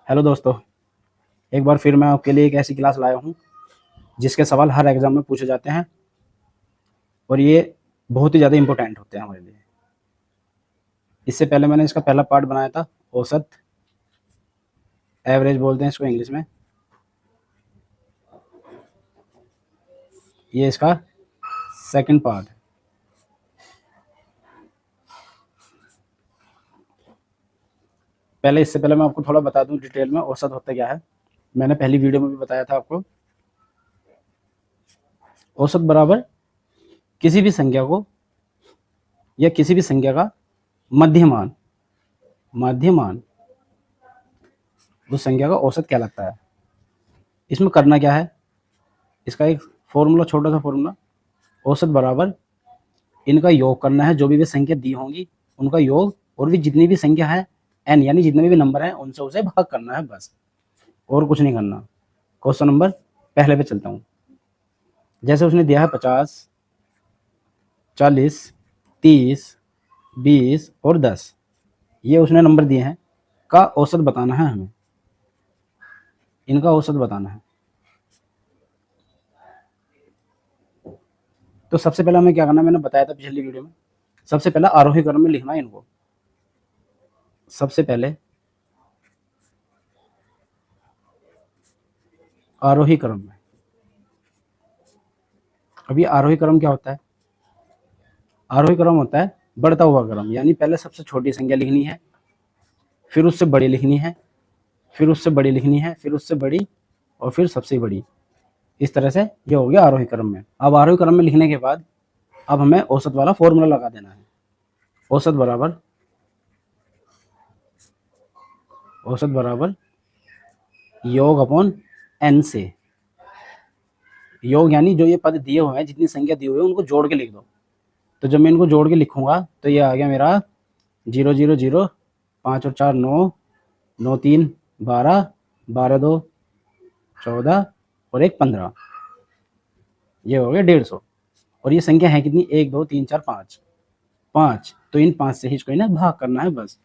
Hello दोस्तों, एक बार फिर मैं आपके लिए एक ऐसी क्लास लाया हूँ जिसके सवाल हर एग्ज़ाम में पूछे जाते हैं और ये बहुत ही ज़्यादा इम्पोर्टेंट होते हैं हमारे लिए। इससे पहले मैंने इसका पहला पार्ट बनाया था औसत, एवरेज बोलते हैं इसको इंग्लिश में। ये इसका सेकंड पार्ट है। इससे पहले मैं आपको थोड़ा बता दूँ डिटेल में औसत होता क्या है। मैंने पहली वीडियो में भी बताया था आपको। औसत बराबर किसी भी संख्या को या किसी भी संख्या का मध्यमान मध्यमान उस संख्या का औसत कहलाता है। इसमें करना क्या है, इसका एक फॉर्मूला, छोटा सा फॉर्मूला, औसत बराबर इनका योग करना है। जो भी वे संख्या दी होंगी उनका योग, और भी जितनी भी संख्या है n, यानी जितने भी नंबर हैं उनसे उसे भाग करना है, बस और कुछ नहीं करना। क्वेश्चन नंबर पहले पे चलता हूँ। जैसे उसने दिया है 50, 40, 30, 20 और 10, ये उसने नंबर दिए हैं, का औसत बताना है हमें। इनका औसत बताना है। तो सबसे पहले हमें क्या करना है, मैंने बताया था पिछली वीडियो में। सबसे पहले आरोही क्रम में लिखना है इनको। सबसे पहले आरोही क्रम में। अभी आरोही क्रम क्या होता है? आरोही क्रम होता है बढ़ता हुआ क्रम, यानी पहले सबसे छोटी संख्या लिखनी है, फिर उससे बड़ी लिखनी है, फिर उससे बड़ी लिखनी है, फिर उससे बड़ी, और फिर सबसे बड़ी। इस तरह से ये हो गया आरोही क्रम में। अब आरोही क्रम में लिखने के बाद अब हमें औसत वाला फॉर्मूला लगा देना है। औसत बराबर योग अपॉन n से। योग यानी जो ये पद दिए हुए हैं, जितनी संख्या दी हुई है उनको जोड़ के लिख दो। तो जब मैं इनको जोड़ के लिखूंगा तो ये आ गया मेरा 0 0 0, 5 और 4 9, 9 3 12, 12 2 14 और 1 15। ये हो गया 150। और ये संख्या है कितनी? 1 2 3 4 5। 5, तो इन 5 से ही इसको ना भाग करना है, बस।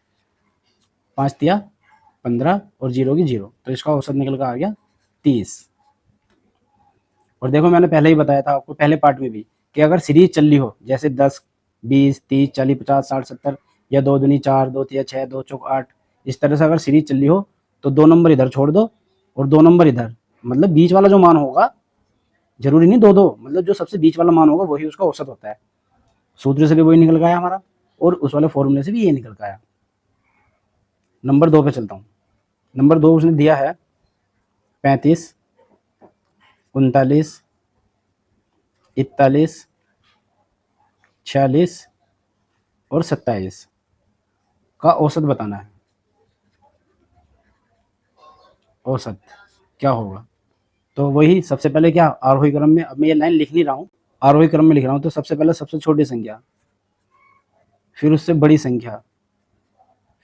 5 दिया 15 और 0 की 0, तो इसका औसत निकल कर आ गया 30। और देखो, मैंने पहले ही बताया था आपको पहले पार्ट में भी कि अगर सीरीज चल रही हो, जैसे 10 20 30 40 50 60 70, या 2 दूनी 4, 2 तिया 6, 2 चौक 8, इस तरह से अगर सीरीज चल रही हो तो 2 नंबर इधर छोड़ दो और 2 नंबर इधर। मतलब बीच वाला जो मान होगा, जरूरी नहीं दो दो, मतलब जो सबसे बीच वाला मान होगा वही उसका औसत होता है। सूत्र से भी वही निकल गया हमारा, और उस वाले फॉर्मूले से भी ये निकल गया। नंबर 2 पे चलता हूँ। नंबर 2 उसने दिया है 35, 39, 41, 46 और 27 का औसत बताना है। औसत क्या होगा? तो वही सबसे पहले क्या, आरोही क्रम में। अब मैं ये लाइन लिख नहीं रहा हूँ, आरोही क्रम में लिख रहा हूँ। तो सबसे पहले सबसे छोटी संख्या, फिर उससे बड़ी संख्या,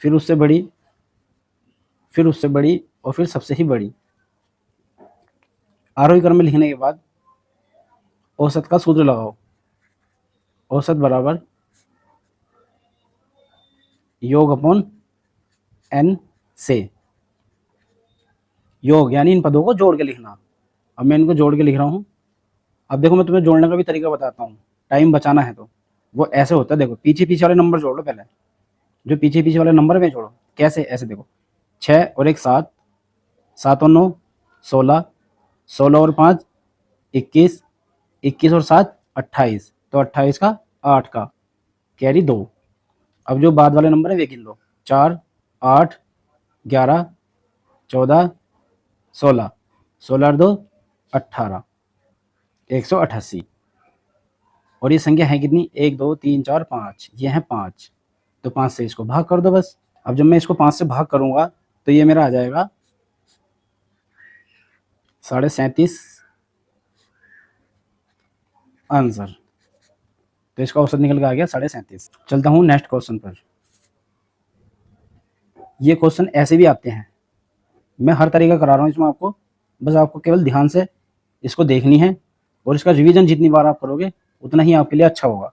फिर उससे बड़ी, फिर उससे बड़ी, और फिर सबसे ही बड़ी। आरोही क्रम में लिखने के बाद औसत का सूत्र लगाओ। औसत बराबर योग अपॉन n से। योग यानी इन पदों को जोड़ के लिखना। अब मैं इनको जोड़ के लिख रहा हूँ। अब देखो, मैं तुम्हें जोड़ने का भी तरीका बताता हूँ, टाइम बचाना है तो। वो ऐसे होता है, देखो, पीछे पीछे वाले नंबर जोड़ लो पहले। जो पीछे पीछे वाले नंबर में जोड़ो। कैसे? ऐसे देखो, 6 और 1 7, 7 और 9 16, 16 और 5 21, 21 और 7 28, तो 28 का 8 का कैरी 2। अब जो बाद वाले नंबर है वे गिन लो, 4 8 11 14 16, 16 और 2 18, 188। और ये संख्या है कितनी? 1 2 3 4 5, ये है 5। तो 5 से इसको भाग कर दो, बस। अब जब मैं इसको 5 से भाग करूंगा तो ये मेरा आ जाएगा 37.5 आंसर। तो इसका औसत निकल के आ गया 37.5। चलता हूँ नेक्स्ट क्वेश्चन पर। ये क्वेश्चन ऐसे भी आते हैं, मैं हर तरीका करा रहा हूँ इसमें आपको। बस आपको केवल ध्यान से इसको देखनी है, और इसका रिवीजन जितनी बार आप करोगे उतना ही आपके लिए अच्छा होगा।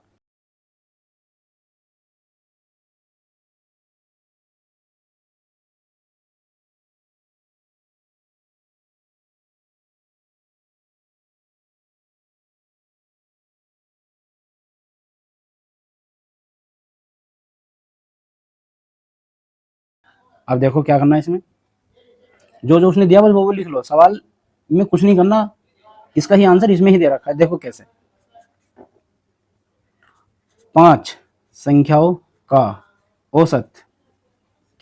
अब देखो क्या करना है इसमें, जो जो उसने दिया बस वो लिख लो, सवाल में कुछ नहीं करना, इसका ही आंसर इसमें ही दे रखा है। देखो कैसे, 5 संख्याओं का औसत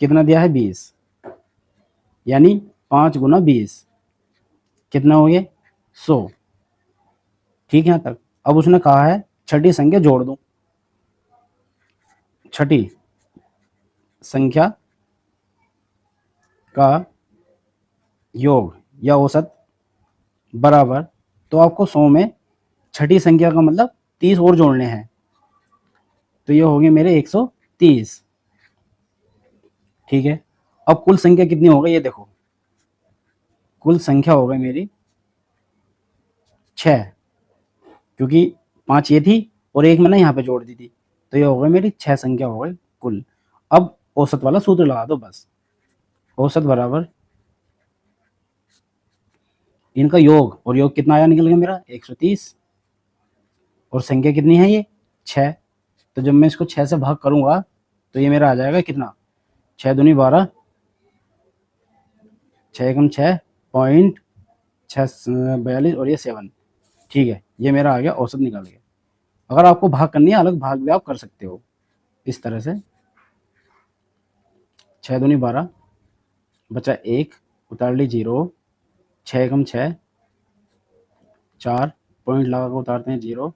कितना दिया है, 20, यानी 5 गुना 20 कितना हो गए, 100। ठीक है यहाँ तक। अब उसने कहा है छठी संख्या जोड़ दूं, छठी संख्या का योग या औसत बराबर, तो आपको 100 में छठी संख्या का मतलब 30 और जोड़ने हैं, तो ये हो गए मेरे 130। ठीक है, अब कुल संख्या कितनी हो गई ये देखो, कुल संख्या हो गई मेरी 6, क्योंकि 5 ये थी और एक मैंने यहाँ पे जोड़ दी थी, तो ये हो गई मेरी 6 संख्या हो गई कुल। अब औसत वाला सूत्र लगा दो बस, औसत बराबर इनका योग, और योग कितना आया निकल गया मेरा 130, और संख्या कितनी है ये 6, तो जब मैं इसको 6 से भाग करूंगा तो ये मेरा आ जाएगा कितना, 6 दूनी 12, 6 एकम 6 पॉइंट 642 और ये 7। ठीक है, ये मेरा आ गया औसत निकल गया। अगर आपको भाग करनी है अलग भाग भी आप कर सकते हो इस तरह से, 6 दूनी 12 बचा 1, उतार ली 0, 6 एकम 6, 4 पॉइंट लगा कर उतारते हैं 0,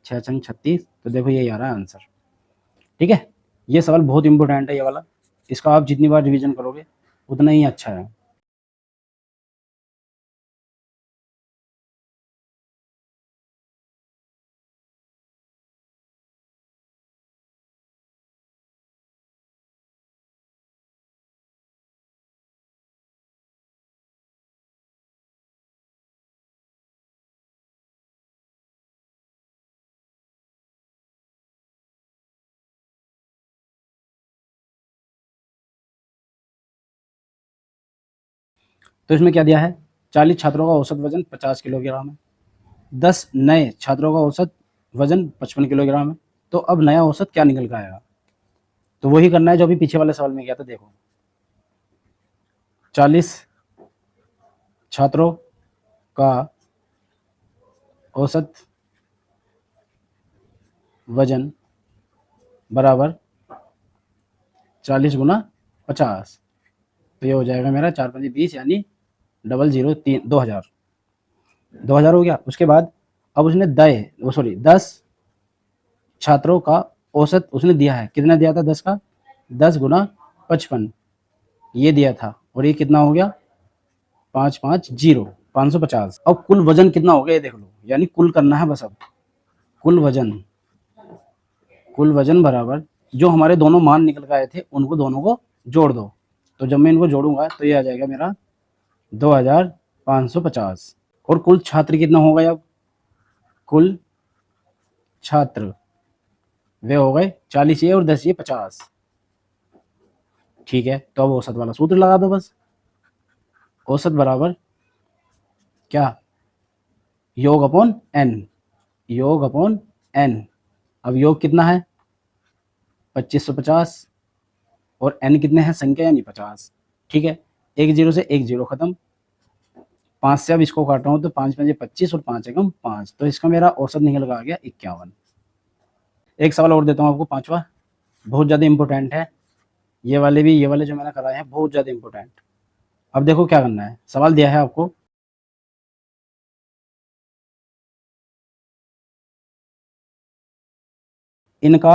6 छंग 36, तो देखो यही आ रहा है आंसर। ठीक है, ये सवाल बहुत इंपॉर्टेंट है ये वाला, इसका आप जितनी बार रिवीजन करोगे उतना ही अच्छा है। तो इसमें क्या दिया है, 40 छात्रों का औसत वजन 50 किलोग्राम है, 10 नए छात्रों का औसत वजन 55 किलोग्राम है, तो अब नया औसत क्या निकल कर आएगा, तो वही करना है जो अभी पीछे वाले सवाल में किया था। देखो 40 छात्रों का औसत वजन बराबर 40 गुना 50, तो ये हो जाएगा मेरा 4 5 20, यानी 003 2000, 2000 हो गया। उसके बाद अब उसने दए वो सॉरी 10 छात्रों का औसत उसने दिया है, कितना दिया था 10 का, 10 गुना 55 ये दिया था, और ये कितना हो गया 550 550। अब कुल वजन कितना हो गया ये देख लो, यानी कुल करना है बस। अब कुल वजन बराबर जो हमारे दोनों मान निकल के आए थे उनको दोनों को जोड़ दो, तो जब मैं इनको जोड़ूंगा तो ये आ जाएगा मेरा 2550। और कुल छात्र कितना होगा, अब कुल छात्र वे हो गए 40 ये और 10 ये 50। ठीक है, तो अब औसत वाला सूत्र लगा दो बस, औसत बराबर क्या, योग अपॉन एन, योग अपॉन एन। अब योग कितना है 2550, और एन कितने हैं संख्या यानी 50। ठीक है, एक जीरो से एक जीरो खत्म, 5 से अब इसको काट रहा हूँ तो 5 5 25 और 5 एकम 5, तो इसका मेरा औसत निकल कर आ गया 51। एक सवाल और देता हूँ आपको, पांचवा, बहुत ज़्यादा इंपॉर्टेंट है, ये वाले भी, ये वाले जो मैंने कराए हैं बहुत ज़्यादा इंपॉर्टेंट। अब देखो क्या करना है, सवाल दिया है आपको, इनका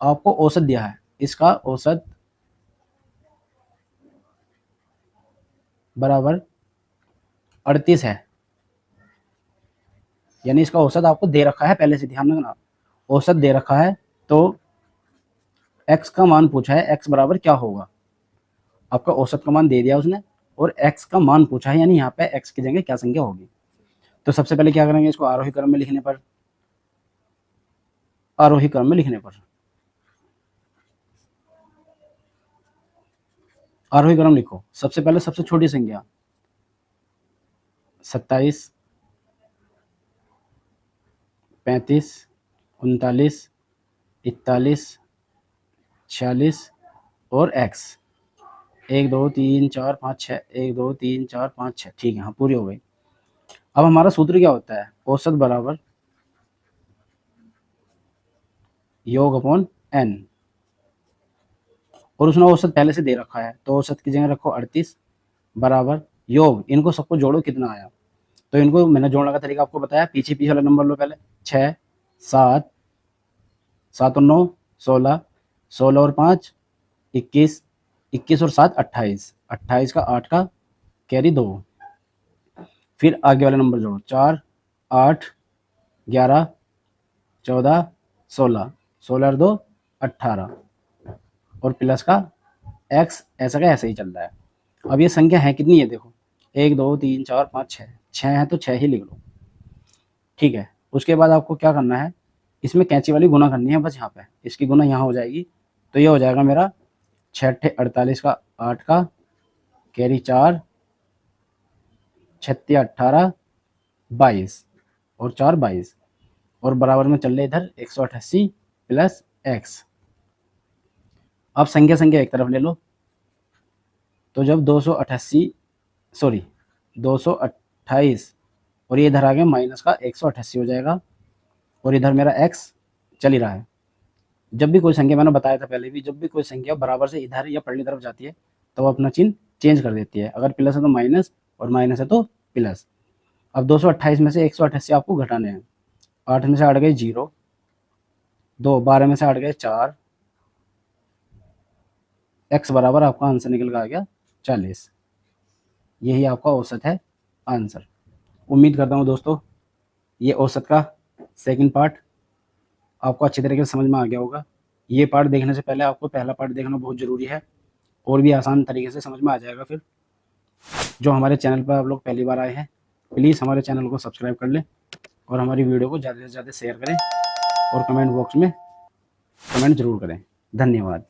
आपको औसत दिया है, इसका औसत बराबर 38 है, यानी इसका औसत आपको दे रखा है, पहले से ध्यान रखना, औसत दे रखा है, तो x का मान पूछा है, x बराबर क्या होगा, आपका औसत का मान दे दिया उसने, और x का मान पूछा है, यानी यहाँ पे x की जगह क्या संख्या होगी। तो सबसे पहले क्या करेंगे, इसको आरोही क्रम में लिखने पर, आरोही क्रम में लिखने पर आरोही क्रम लिखो, सबसे पहले सबसे छोटी संख्या 27, 35, 39, 41, 46 और x। 1 2 3 4 5 6, 1 2 3 4 5 6, ठीक है, हाँ पूरी हो गई। अब हमारा सूत्र क्या होता है, औसत बराबर योग अपॉन एन, और उसने औसत पहले से दे रखा है, तो औसत की जगह रखो 38 बराबर योग, इनको सबको जोड़ो कितना आया। तो इनको मैंने जोड़ने का तरीका आपको बताया, पीछे पीछे वाला नंबर लो पहले, 6 7 7 और 9 16, 16 और 5 21, 21 और 7 28, 28 का 8 का कैरी 2, फिर आगे वाला नंबर जोड़ो, 4 8 11 14 16, 16 और 2 18, और प्लस का एक्स, ऐसा का ऐसा ही चल रहा है। अब ये संख्या है कितनी है देखो, 1 2 3 4 5 6, 6 है तो 6 ही लिख लो, ठीक है। उसके बाद आपको क्या करना है, इसमें कैंची वाली गुना करनी है बस, यहाँ पे इसकी गुना यहाँ हो जाएगी, तो ये हो जाएगा मेरा 6 48 का 8 का कैरी 4, 36 18 22, और 4 22, और बराबर में चल रहे इधर 188 प्लस एक्स। अब संख्या संख्या एक तरफ ले लो, तो जब 288 सॉरी 228, और ये इधर आ गया माइनस का 188 हो जाएगा, और इधर मेरा एक्स चल ही रहा है। जब भी कोई संख्या, मैंने बताया था पहले भी, जब भी कोई संख्या बराबर से इधर या पलटी तरफ जाती है तो वो अपना चिन्ह चेंज कर देती है, अगर प्लस है तो माइनस, और माइनस है तो प्लस। अब 228 में से 188 आपको घटाने हैं, 8 में से 8 गए 0, 2 12 में से 8 गए 4, एक्स बराबर आपका आंसर निकल कर आ गया 40। यही आपका औसत है आंसर। उम्मीद करता हूँ दोस्तों ये औसत का सेकंड पार्ट आपको अच्छी तरीके से समझ में आ गया होगा। ये पार्ट देखने से पहले आपको पहला पार्ट देखना बहुत ज़रूरी है, और भी आसान तरीके से समझ में आ जाएगा। फिर जो हमारे चैनल पर आप लोग पहली बार आए हैं, प्लीज़ हमारे चैनल को सब्सक्राइब कर लें, और हमारी वीडियो को ज़्यादा से ज़्यादा शेयर करें, और कमेंट बॉक्स में कमेंट ज़रूर करें। धन्यवाद।